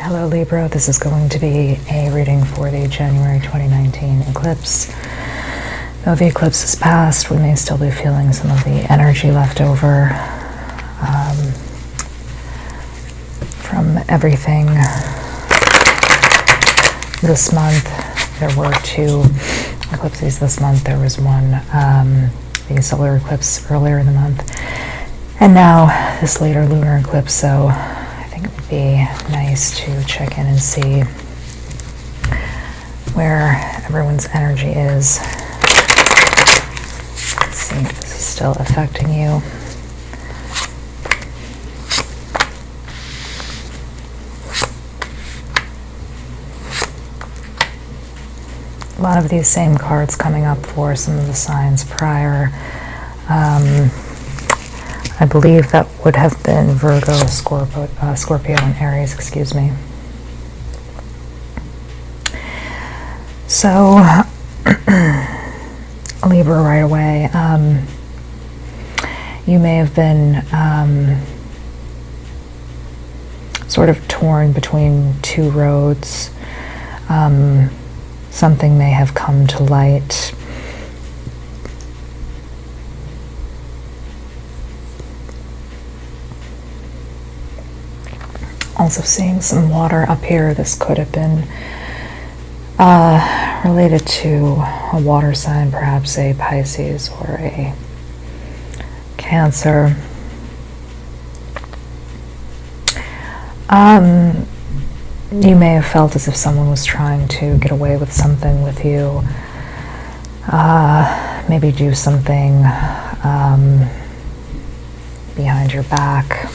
Hello Libra, this is going to be a reading for the January 2019 eclipse. Though the eclipse is past, we may still be feeling some of the energy left over from everything this month. There were 2 eclipses this month. There was one, the solar eclipse earlier in the month, and now this later lunar eclipse, so I think it would be nice to check in and see where everyone's energy is. Let's see if this is still affecting you. A lot of these same cards coming up for some of the signs prior. I believe that would have been Virgo, Scorpio, and Aries, excuse me. So, Libra right away. You may have been sort of torn between 2 roads. Something may have come to light. Also seeing some water up here. This could have been related to a water sign, perhaps a Pisces or a Cancer. You may have felt as if someone was trying to get away with something with you, maybe do something behind your back.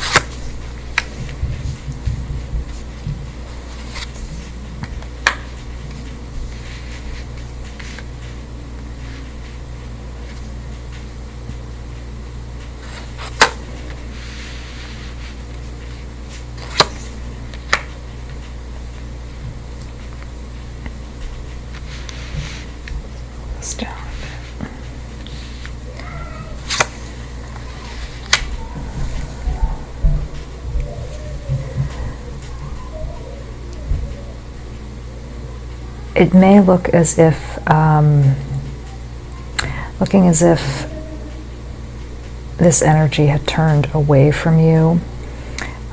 Down a bit. It may look as if, looking as if this energy had turned away from you,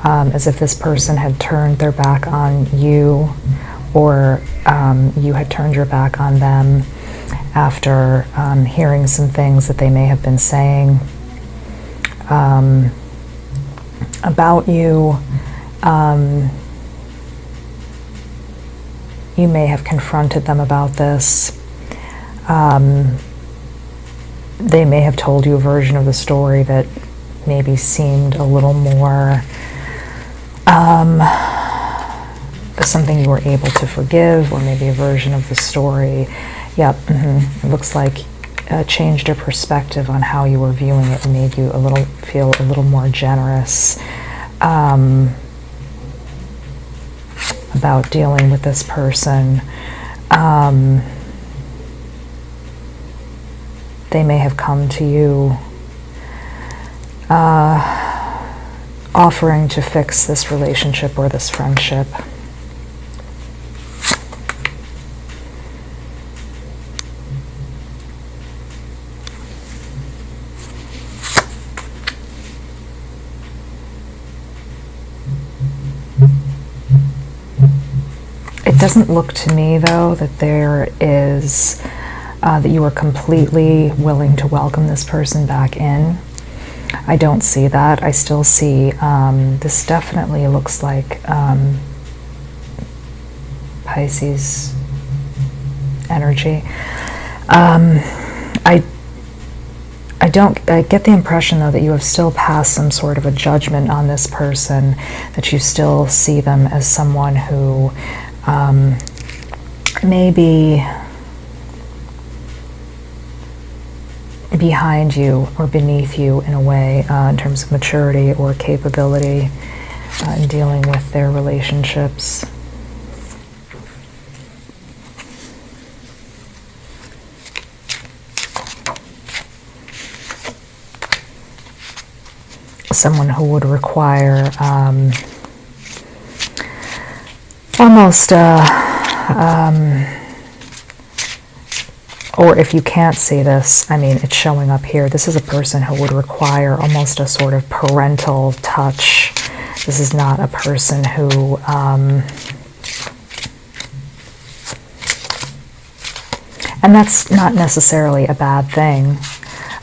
as if this person had turned their back on you, or you had turned your back on them after hearing some things that they may have been saying about you. You may have confronted them about this. They may have told you a version of the story that maybe seemed a little more something you were able to forgive, or maybe a version of the story. Yep, It looks like changed your perspective on how you were viewing it and made you feel a little more generous about dealing with this person. They may have come to you offering to fix this relationship or this friendship. It doesn't look to me, though, that there is, that you are completely willing to welcome this person back in. I don't see that. I still see, this definitely looks like Pisces energy. I get the impression, though, that you have still passed some sort of a judgment on this person, that you still see them as someone who maybe behind you or beneath you in a way, in terms of maturity or capability in dealing with their relationships. Someone who would require almost or if you can't see this, I mean, it's showing up here. This is a person who would require almost a sort of parental touch. This is not a person who and that's not necessarily a bad thing.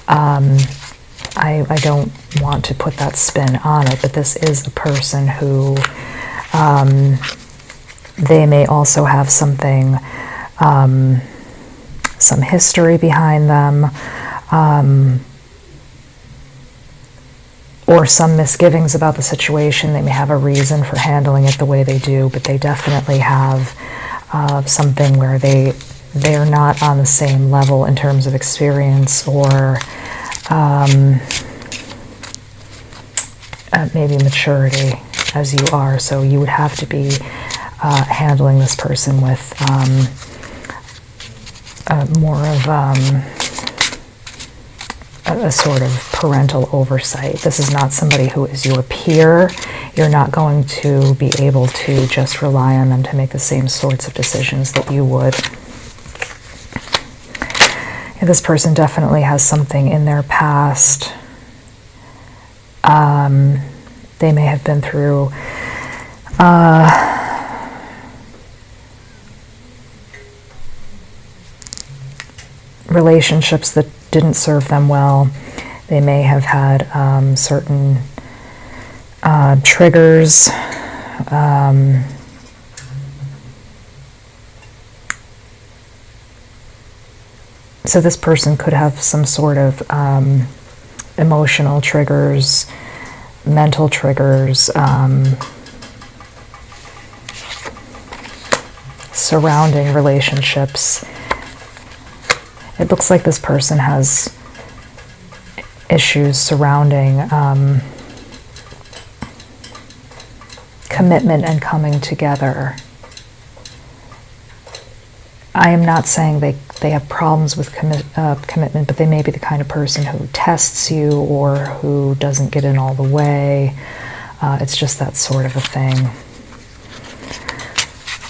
I don't want to put that spin on it, but this is a person who they may also have something, some history behind them, or some misgivings about the situation. They may have a reason for handling it the way they do, but they definitely have something where they're not on the same level in terms of experience or maybe maturity as you are. So you would have to be handling this person with more of a sort of parental oversight. This is not somebody who is your peer. You're not going to be able to just rely on them to make the same sorts of decisions that you would. This person definitely has something in their past. They may have been through relationships that didn't serve them well. They may have had certain triggers. So this person could have some sort of emotional triggers, mental triggers, surrounding relationships. It looks like this person has issues surrounding commitment and coming together. I am not saying they have problems with commitment, but they may be the kind of person who tests you or who doesn't get in all the way. It's just that sort of a thing.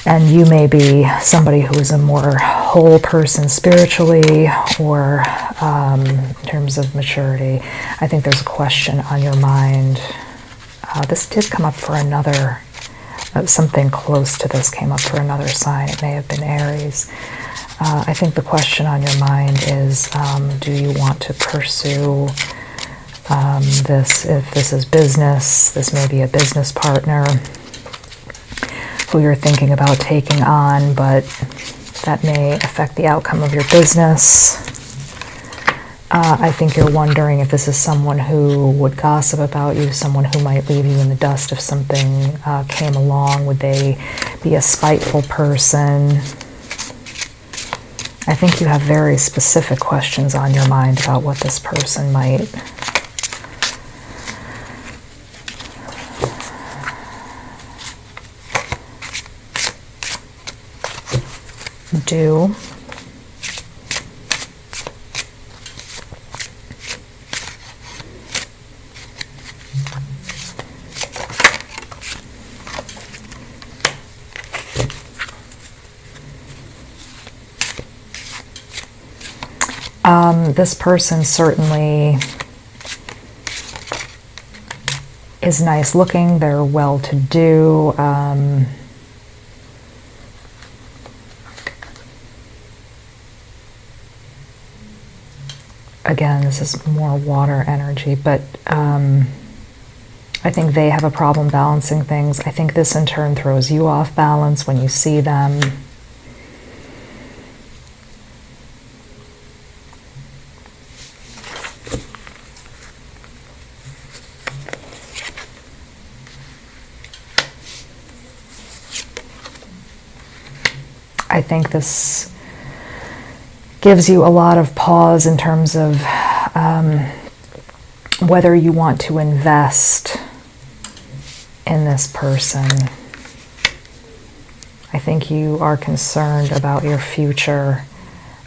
And you may be somebody who is a more whole person spiritually or in terms of maturity. I think there's a question on your mind. This did come up for another, something close to this came up for another sign. It may have been Aries. I think the question on your mind is, do you want to pursue this? If this is business, this may be a business partner who you're thinking about taking on, but that may affect the outcome of your business. I think you're wondering if this is someone who would gossip about you, someone who might leave you in the dust if something came along. Would they be a spiteful person? I think you have very specific questions on your mind about what this person might do. This person certainly is nice looking, they're well-to-do. Again, this is more water energy, but I think they have a problem balancing things. I think this in turn throws you off balance when you see them. I think this gives you a lot of pause in terms of whether you want to invest in this person. I think you are concerned about your future.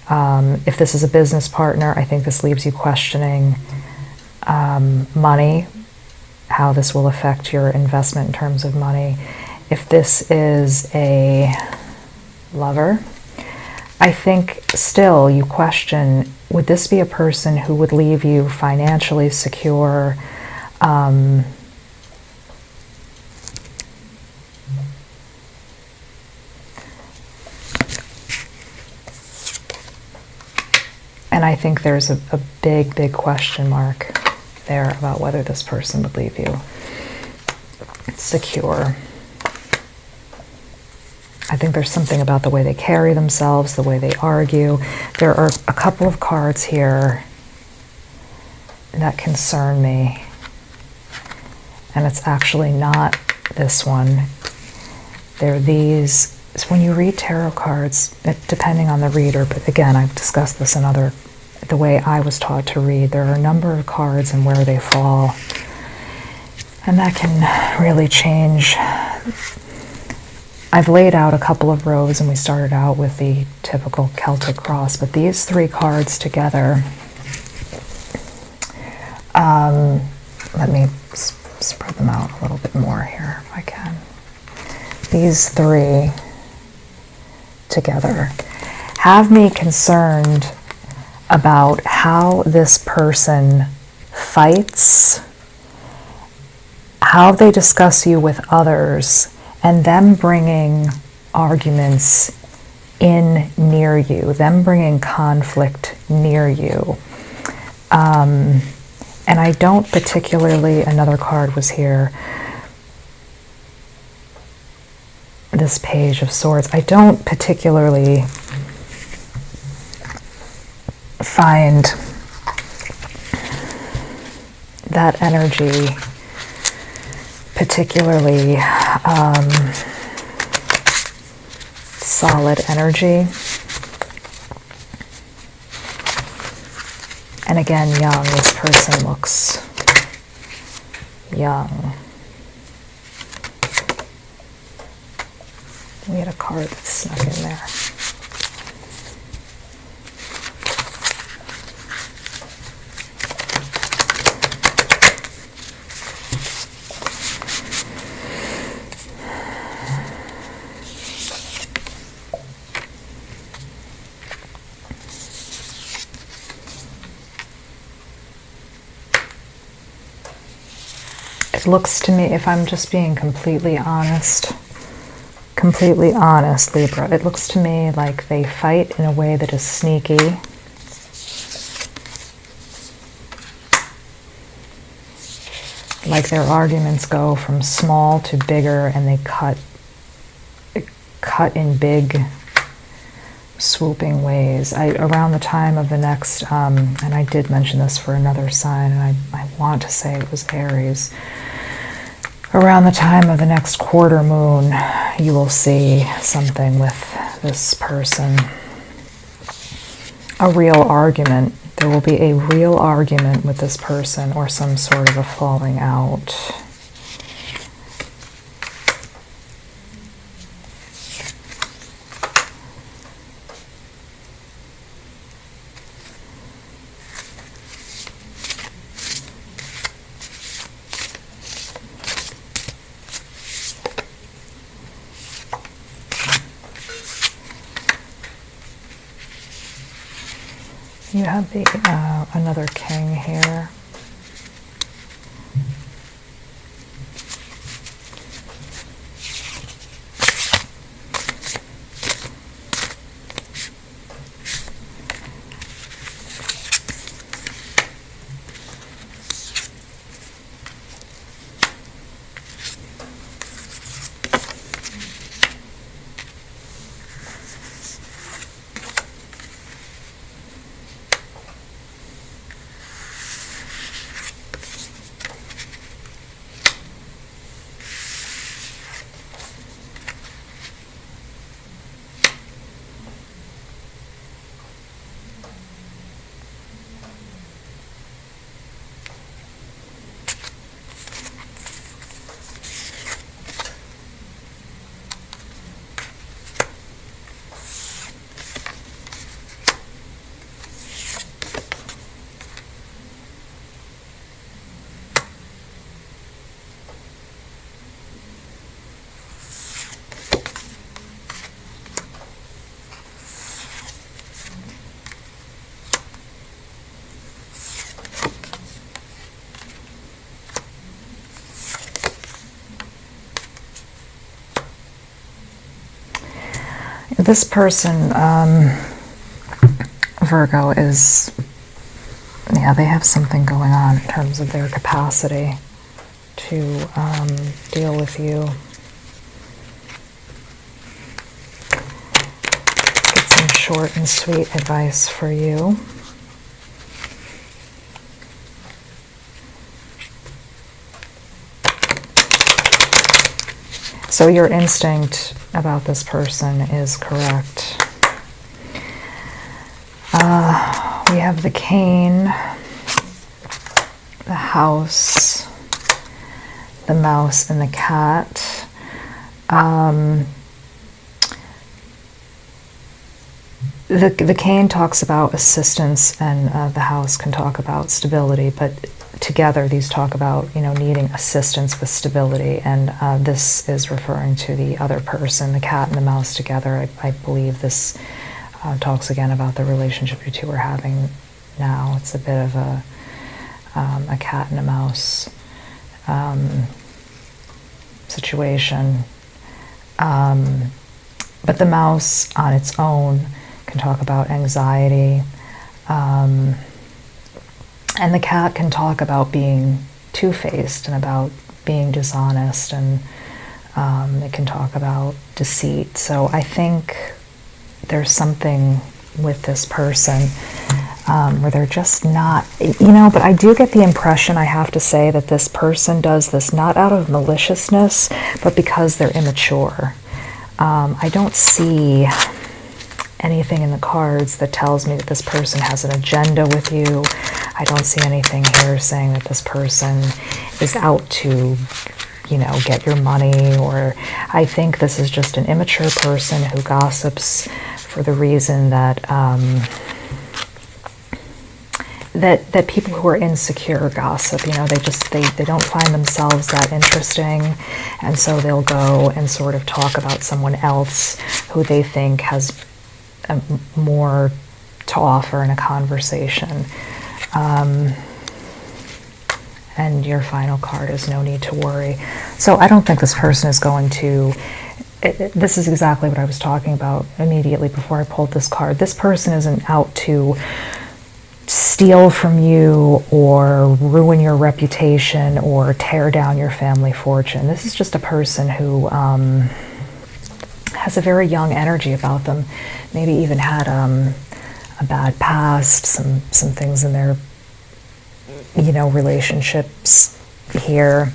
If this is a business partner, I think this leaves you questioning money, how this will affect your investment in terms of money. if this is a lover, I think still you question, would this be a person who would leave you financially secure, and I think there's a big, big question mark there about whether this person would leave you secure. I think there's something about the way they carry themselves, the way they argue. There are a couple of cards here that concern me. And it's actually not this one. They're these. So when you read tarot cards, depending on the reader, but again, I've discussed this in the way I was taught to read, there are a number of cards and where they fall. And that can really change. I've laid out a couple of rows and we started out with the typical Celtic cross, but these three cards together, let me spread them out a little bit more here if I can. These three together have me concerned about how this person fights, how they discuss you with others, and them bringing arguments in near you, them bringing conflict near you. And I don't particularly, another card was here, this Page of Swords. I don't particularly find that energy particularly solid energy. And again, young. This person looks young. We had a card that snuck in there. It looks to me, if I'm just being completely honest, Libra, it looks to me like they fight in a way that is sneaky. Like their arguments go from small to bigger, and they cut in big, swooping ways. Around the time of the next, and I did mention this for another sign, and I want to say it was Aries. Around the time of the next quarter moon, you will see something with this person. A real argument. There will be a real argument with this person, or some sort of a falling out. You have the another king here. This person, Virgo, is, yeah, they have something going on in terms of their capacity to deal with you. Get some short and sweet advice for you. So your instinct about this person is correct. We have the cane, the house, the mouse, and the cat. The cane talks about assistance, and the house can talk about stability, but together these talk about, you know, needing assistance with stability, and this is referring to the other person. The cat and the mouse together, I believe this talks again about the relationship you two are having now. It's a bit of a cat and a mouse situation. But the mouse on its own can talk about anxiety. And the cat can talk about being two-faced and about being dishonest, and it can talk about deceit. So I think there's something with this person where they're just not, you know, but I do get the impression, I have to say, that this person does this not out of maliciousness, but because they're immature. I don't see anything in the cards that tells me that this person has an agenda with you. I don't see anything here saying that this person is out to, you know, get your money, or I think this is just an immature person who gossips for the reason that that people who are insecure gossip. You know, they don't find themselves that interesting, and so they'll go and sort of talk about someone else who they think has more to offer in a conversation. And your final card is no need to worry. So I don't think this person is going to, this is exactly what I was talking about immediately before I pulled this card. This person isn't out to steal from you or ruin your reputation or tear down your family fortune. This is just a person who has a very young energy about them, maybe even had a bad past, some things in their, you know, relationships here.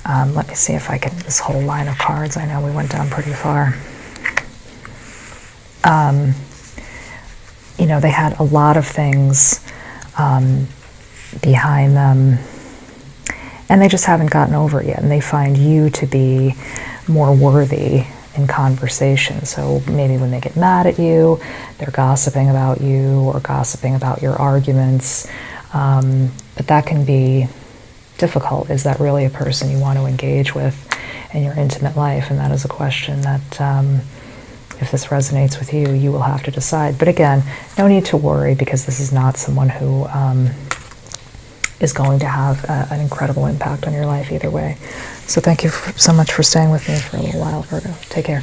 Let me see if I can, this whole line of cards, I know we went down pretty far. You know, they had a lot of things behind them, and they just haven't gotten over it yet, and they find you to be more worthy in conversation. So maybe when they get mad at you, they're gossiping about you or gossiping about your arguments. But that can be difficult. Is that really a person you want to engage with in your intimate life? And that is a question that, if this resonates with you, you will have to decide. But again, no need to worry, because this is not someone who is going to have an incredible impact on your life either way. So thank you so much for staying with me for a little while, Virgo. Take care.